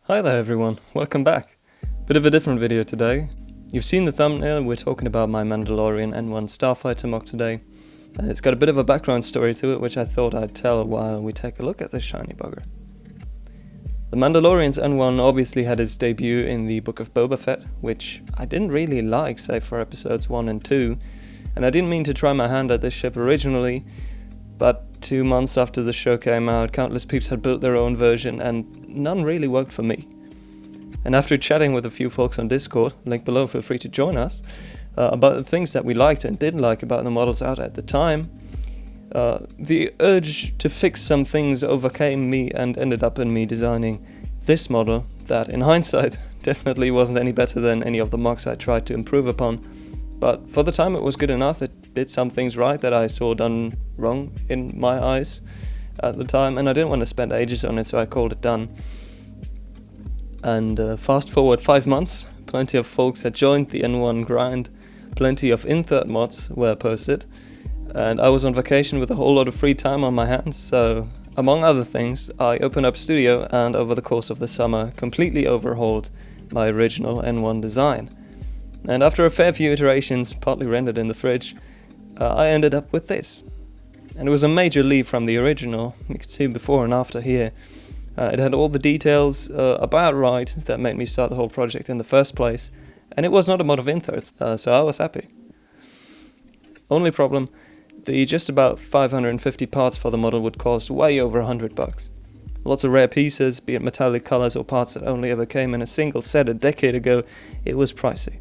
Hi there everyone, welcome back. Bit of a different video today. You've seen the thumbnail, we're talking about my Mandalorian N-1 Starfighter MOC today. And it's got a bit of a background story to it which I thought I'd tell while we take a look at this shiny bugger. The Mandalorian's N-1 obviously had its debut in the Book of Boba Fett, which I didn't really like save for episodes 1 and 2. And I didn't mean to try my hand at this ship originally, but 2 months after the show came out, countless peeps had built their own version and none really worked for me. And after chatting with a few folks on Discord, link below, feel free to join us, about the things that we liked and didn't like about the models out at the time, the urge to fix some things overcame me and ended up in me designing this model that, in hindsight, definitely wasn't any better than any of the MOCs I tried to improve upon. But for the time it was good enough. It did some things right that I saw done wrong in my eyes at the time, and I didn't want to spend ages on it, so I called it done. And fast forward 5 months, plenty of folks had joined the N1 grind, plenty of insert mods were posted, and I was on vacation with a whole lot of free time on my hands, so among other things, I opened up Studio and over the course of the summer completely overhauled my original N1 design. And after a fair few iterations, partly rendered in the fridge, I ended up with this. And it was a major leap from the original. You can see before and after here. It had all the details about right that made me start the whole project in the first place. And it was not a mod of inserts, so I was happy. Only problem, the just about 550 parts for the model would cost way over $100. Lots of rare pieces, be it metallic colors or parts that only ever came in a single set a decade ago. It was pricey.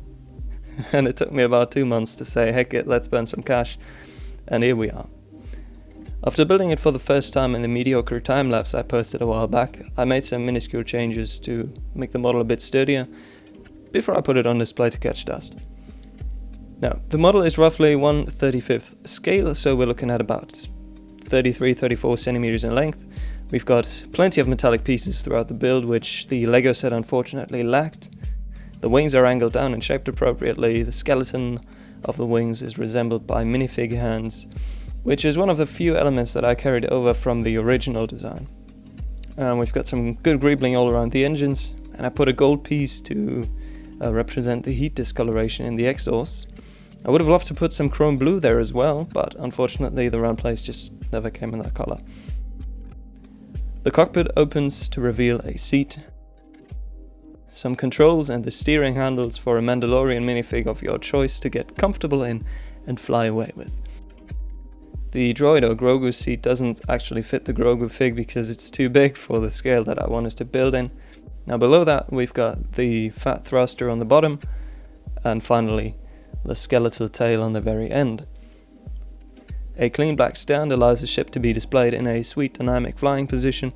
And it took me about 2 months to say, heck it, let's burn some cash, and here we are. After building it for the first time in the mediocre time-lapse I posted a while back, I made some minuscule changes to make the model a bit sturdier before I put it on display to catch dust. Now, the model is roughly 1/35 scale, so we're looking at about 33-34 centimeters in length. We've got plenty of metallic pieces throughout the build, which the Lego set unfortunately lacked. The wings are angled down and shaped appropriately. The skeleton of the wings is resembled by minifig hands, which is one of the few elements that I carried over from the original design. We've got some good greebling all around the engines, and I put a gold piece to represent the heat discoloration in the exhausts. I would have loved to put some chrome blue there as well, but unfortunately the round plates just never came in that color. The cockpit opens to reveal a seat, some controls and the steering handles for a Mandalorian minifig of your choice to get comfortable in and fly away with. The droid or Grogu seat doesn't actually fit the Grogu fig because it's too big for the scale that I wanted to build in. Now below that we've got the fat thruster on the bottom, and finally the skeletal tail on the very end. A clean black stand allows the ship to be displayed in a sweet dynamic flying position,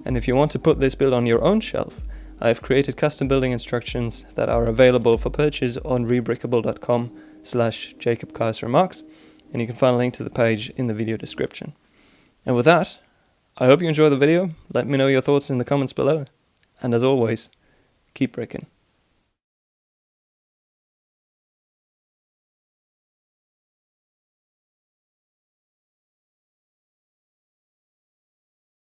and if you want to put this build on your own shelf, I have created custom building instructions that are available for purchase on rebrickable.com/JakobKaiserMOCs, and you can find a link to the page in the video description. And with that, I hope you enjoy the video. Let me know your thoughts in the comments below, and as always, keep bricking.